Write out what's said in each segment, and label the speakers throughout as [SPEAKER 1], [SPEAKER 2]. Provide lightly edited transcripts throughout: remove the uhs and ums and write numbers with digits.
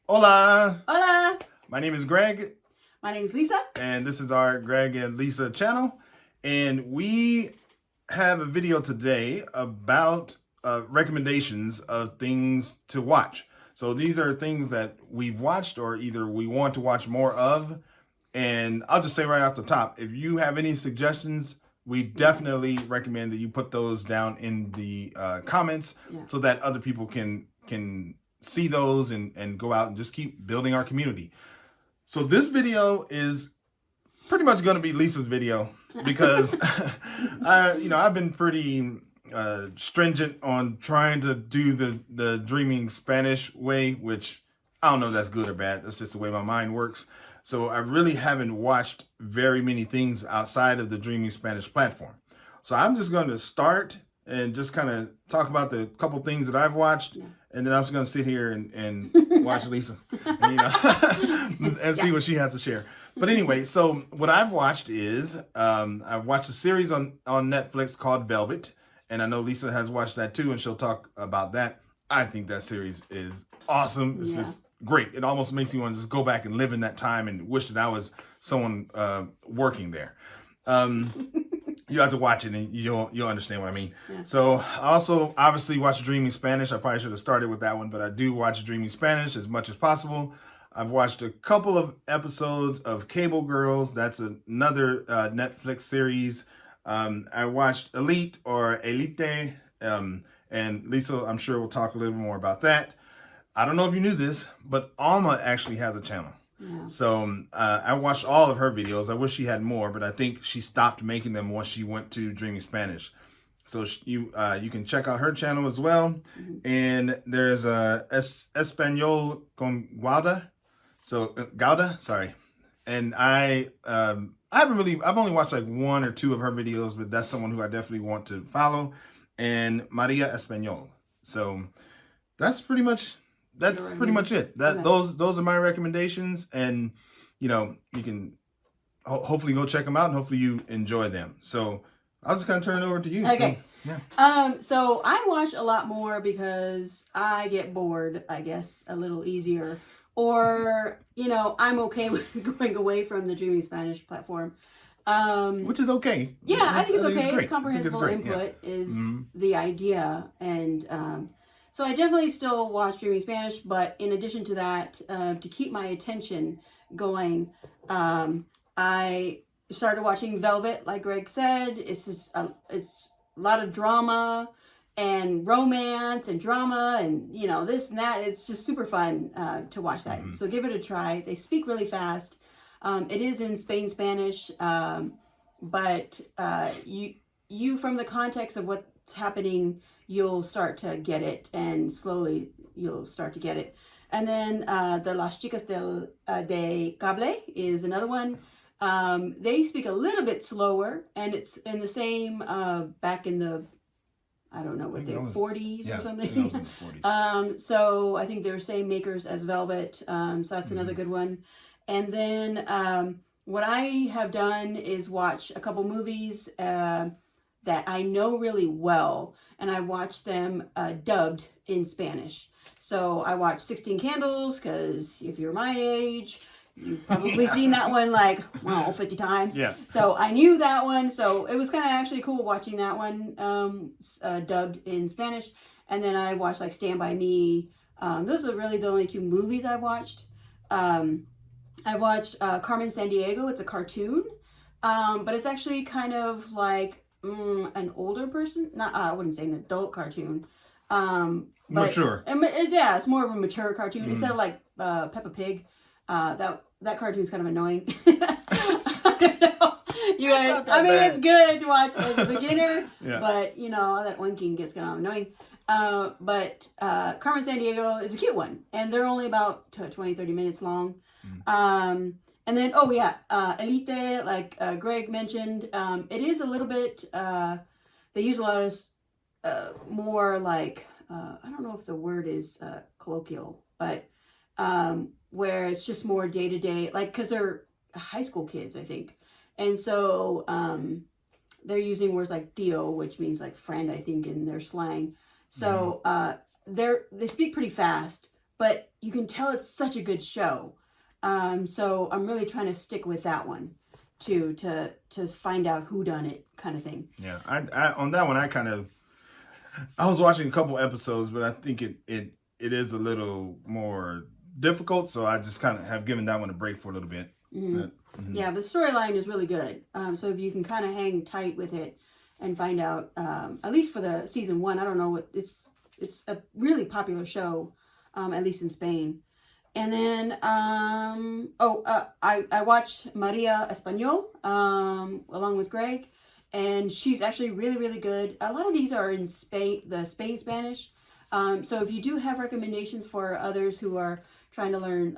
[SPEAKER 1] Hola!
[SPEAKER 2] Hola!
[SPEAKER 1] My name is Greg.
[SPEAKER 2] My name is Lisa.
[SPEAKER 1] And this is our Greg and Lisa channel. And we have a video today about recommendations of things to watch. So these are things that we've watched or either we want to watch more of. And I'll just say right off the top, if you have any suggestions, we definitely recommend that you put those down in the comments so that other people can see those and go out and just keep building our community. So this video is pretty much going to be Lisa's video because I've been pretty stringent on trying to do the dreaming Spanish way, which I don't know if that's good or bad. That's just the way my mind works. So I really haven't watched very many things outside of the Dreaming Spanish platform. So I'm just going to start and just kind of talk about the couple things that I've watched. And then I'm just going to sit here and watch Lisa and, and see what she has to share. But anyway, so what I've watched is I've watched a series on Netflix called Velvet. And I know Lisa has watched that too, and she'll talk about that. I think that series is awesome. It's just great. It almost makes me want to just go back and live in that time and wish that I was someone working there. You have to watch it and you'll understand what I mean. Yeah. So I also obviously watch Dreaming Spanish. I probably should have started with that one, but I do watch Dreaming Spanish as much as possible. I've watched a couple of episodes of Cable Girls. That's another Netflix series. I watched Elite or Elite, and Lisa, I'm sure, will talk a little more about that. I don't know if you knew this, but Alma actually has a channel. Yeah. So I watched all of her videos. I wish she had more, but I think she stopped making them once she went to Dreaming Spanish. So you can check out her channel as well. Mm-hmm. And there's Espanol con Gouda. So Gouda, sorry. And I've only watched like one or two of her videos, but that's someone who I definitely want to follow. And Maria Espanol. So that's pretty much it. Those are my recommendations, and you can hopefully go check them out, and hopefully you enjoy them. So I'll just kind of turn it over to you.
[SPEAKER 2] Okay.
[SPEAKER 1] So, yeah.
[SPEAKER 2] So I watch a lot more because I get bored, I guess, a little easier, or I'm okay with going away from the Dreaming Spanish platform.
[SPEAKER 1] Which is okay.
[SPEAKER 2] Yeah, I think it's okay. It's comprehensible input is the idea, and so I definitely still watch Dreaming Spanish, but in addition to that, to keep my attention going, I started watching Velvet, like Greg said. It's just it's a lot of drama and romance and drama and this and that. It's just super fun to watch that. Mm-hmm. So give it a try. They speak really fast. It is in Spanish, but you from the context of what's happening, you'll start to get it, and slowly you'll start to get it. And then the Las Chicas de Cable is another one. They speak a little bit slower, and it's in the same back in the, I don't know what they're 40s or something. Yeah, was in the 40s. So I think they're same makers as Velvet. So that's another good one. And then what I have done is watch a couple movies that I know really well, and I watch them dubbed in Spanish. So I watched 16 Candles, because if you're my age, you've probably seen that one 50 times. Yeah. So I knew that one. So it was kind of actually cool watching that one dubbed in Spanish. And then I watched Stand By Me. Those are really the only two movies I watched. I watched Carmen Sandiego. It's a cartoon, but it's actually kind of like an older person. Not I wouldn't say an adult cartoon.
[SPEAKER 1] Mature.
[SPEAKER 2] Yeah, it's more of a mature cartoon instead of like Peppa Pig. That cartoon's kind of annoying. I don't know. You guys, I mean, it's good to watch as a beginner, but that winking gets kind of annoying. But Carmen Sandiego is a cute one, and they're only about 20-30 minutes long. And then Elite, like Greg mentioned, it is a little bit they use a lot of more like I don't know if the word is colloquial, but where it's just more day to day, like because they're high school kids, I think, and so they're using words like tío, which means like friend, I think, in their slang. So they speak pretty fast, but you can tell it's such a good show. So I'm really trying to stick with that one to find out who done it, kind of thing.
[SPEAKER 1] Yeah, I on that one I was watching a couple episodes, but I think it is a little more difficult, so I just kind of have given that one a break for a little bit.
[SPEAKER 2] Yeah, the storyline is really good. So if you can kind of hang tight with it and find out, at least for the season 1, I don't know what it's a really popular show, at least in Spain. And then I watched Maria Espanol along with Greg, and she's actually really, really good. A lot of these are in Spain Spanish. So if you do have recommendations for others who are trying to learn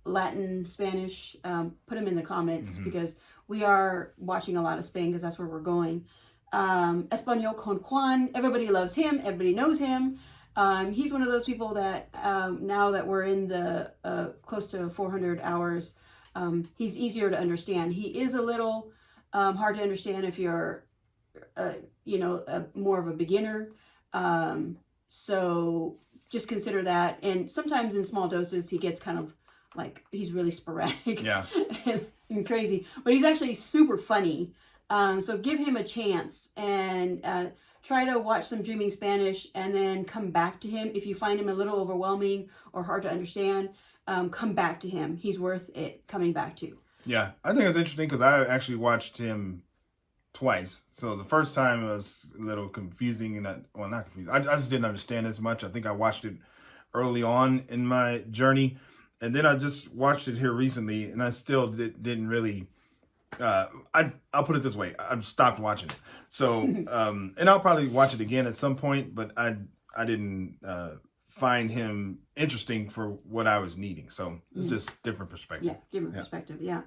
[SPEAKER 2] Latin Spanish, put them in the comments, because we are watching a lot of Spain because that's where we're going. Espanol con Juan, everybody loves him, everybody knows him. He's one of those people that now that we're in the close to 400 hours, he's easier to understand. He is a little hard to understand if you're more of a beginner. So just consider that. And sometimes in small doses he gets kind of like, he's really sporadic, and crazy, but he's actually super funny. So give him a chance and try to watch some Dreaming Spanish and then come back to him. If you find him a little overwhelming or hard to understand, come back to him. He's worth it coming back to.
[SPEAKER 1] Yeah, I think it's interesting because I actually watched him twice. So the first time it was a little confusing, and not confusing. I just didn't understand as much. I think I watched it early on in my journey, and then I just watched it here recently, and I still didn't really. I'll put it this way: I've stopped watching it. So, and I'll probably watch it again at some point, but I didn't find him interesting for what I was needing. So it's just different perspective.
[SPEAKER 2] Yeah, different perspective. Yeah.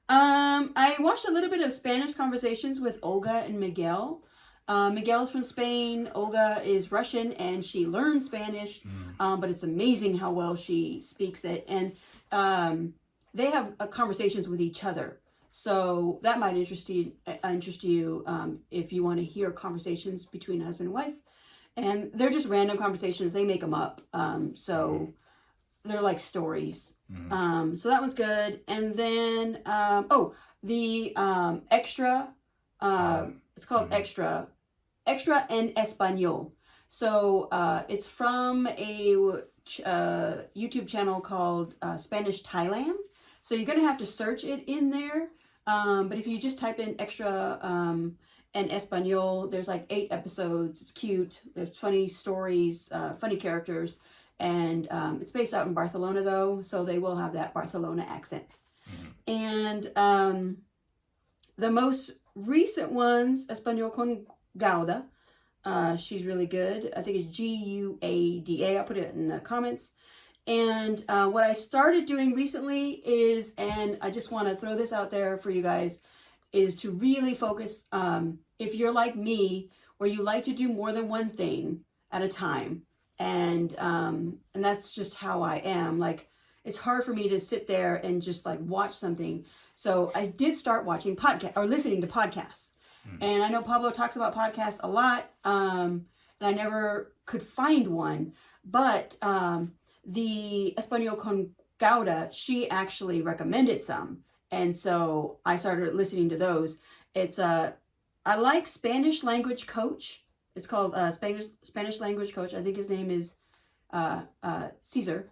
[SPEAKER 2] I watched a little bit of Spanish conversations with Olga and Miguel. Miguel's from Spain. Olga is Russian, and she learned Spanish, but it's amazing how well she speaks it. And they have conversations with each other. So that might interest you if you want to hear conversations between a husband and wife. And they're just random conversations. They make them up. So they're like stories. So that one's good. And then, the Extra, it's called Extra en Espanol. So it's from a YouTube channel called Spanish Thailand. So you're going to have to search it in there. But if you just type in Extra en Espanol, there's like 8 episodes. It's cute. There's funny stories, funny characters. And it's based out in Barcelona, though, so they will have that Barcelona accent. And the most recent ones, Espanol con Gauda, she's really good. I think it's Guada. I'll put it in the comments. And what I started doing recently is, and I just want to throw this out there for you guys, is to really focus, if you're like me, where you like to do more than one thing at a time. And that's just how I am. Like, it's hard for me to sit there and just like watch something. So I did start watching podcasts or listening to podcasts. And I know Pablo talks about podcasts a lot. And I never could find one, but the Espanol con Gauda, she actually recommended some. And so I started listening to those. It's I like Spanish Language Coach. It's called Spanish Language Coach. I think his name is Cesar,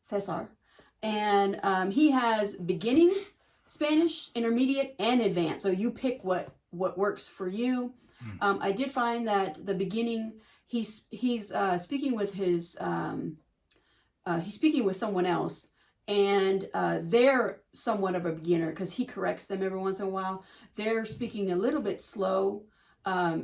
[SPEAKER 2] Cesar. And he has beginning Spanish, intermediate, and advanced. So you pick what works for you. I did find that the beginning, he's speaking with his he's speaking with someone else, and they're somewhat of a beginner because he corrects them every once in a while. They're speaking a little bit slow.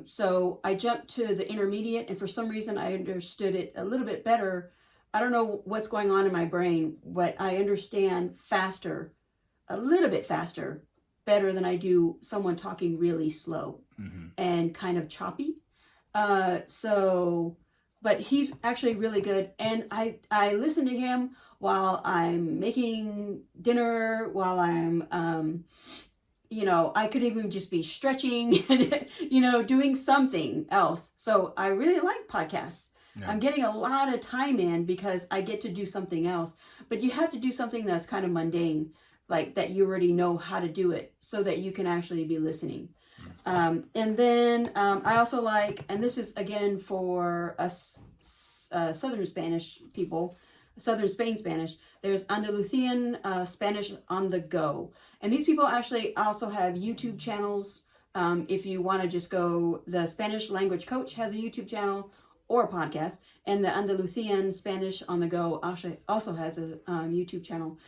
[SPEAKER 2] So I jumped to the intermediate, and for some reason I understood it a little bit better. I don't know what's going on in my brain, but I understand faster, a little bit faster, better than I do someone talking really slow and kind of choppy. But he's actually really good. And I listen to him while I'm making dinner, while I'm, I could even just be stretching and, doing something else. So I really like podcasts. I'm getting a lot of time in because I get to do something else. But you have to do something that's kind of mundane, like that you already know how to do it so that you can actually be listening. And then I also like, and this is again for us Southern Spanish people, Southern Spain Spanish, there's Andalusian Spanish on the go. And these people actually also have YouTube channels. If you want to just go, the Spanish Language Coach has a YouTube channel or a podcast, and the Andalusian Spanish on the go also has a YouTube channel,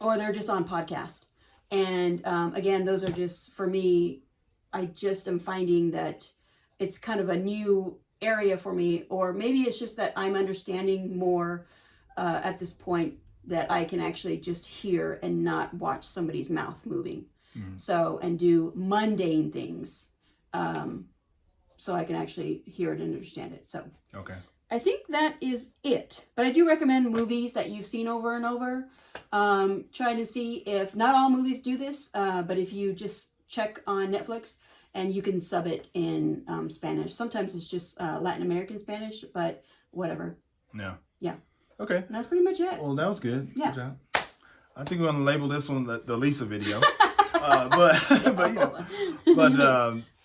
[SPEAKER 2] or they're just on podcast. And again, those are just, for me, I just am finding that it's kind of a new area for me, or maybe it's just that I'm understanding more at this point that I can actually just hear and not watch somebody's mouth moving. So, and do mundane things. So I can actually hear it and understand it. So,
[SPEAKER 1] okay.
[SPEAKER 2] I think that is it. But I do recommend movies that you've seen over and over. Try to see if, not all movies do this, but if you just check on Netflix and you can sub it in Spanish. Sometimes it's just Latin American Spanish, but whatever. Yeah. Okay. And that's pretty much it.
[SPEAKER 1] Well, that was good.
[SPEAKER 2] Yeah.
[SPEAKER 1] Good job. I think we're going to label this one the Lisa video. But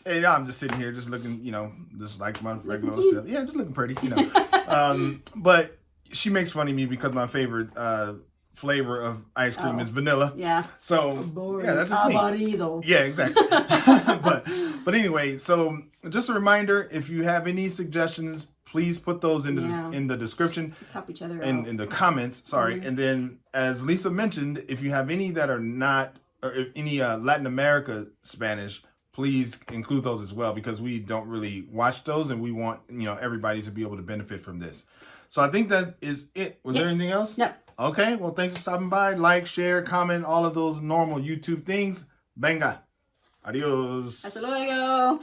[SPEAKER 1] hey, I'm just sitting here just looking, just like my regular self. Yeah, just looking pretty, But she makes fun of me because my favorite flavor of ice cream is vanilla.
[SPEAKER 2] Yeah.
[SPEAKER 1] So, yeah, that's just me. Yeah, exactly. but anyway, so just a reminder, if you have any suggestions, please put those in the description.
[SPEAKER 2] Let's help each other out.
[SPEAKER 1] In the comments, sorry. And then, as Lisa mentioned, if you have any that are not, or if any Latin America Spanish, please include those as well, because we don't really watch those and we want, everybody to be able to benefit from this. So I think that is it. Was there anything else?
[SPEAKER 2] No.
[SPEAKER 1] Okay, well, thanks for stopping by. Like, share, comment, all of those normal YouTube things. Venga. Adios.
[SPEAKER 2] Hasta luego.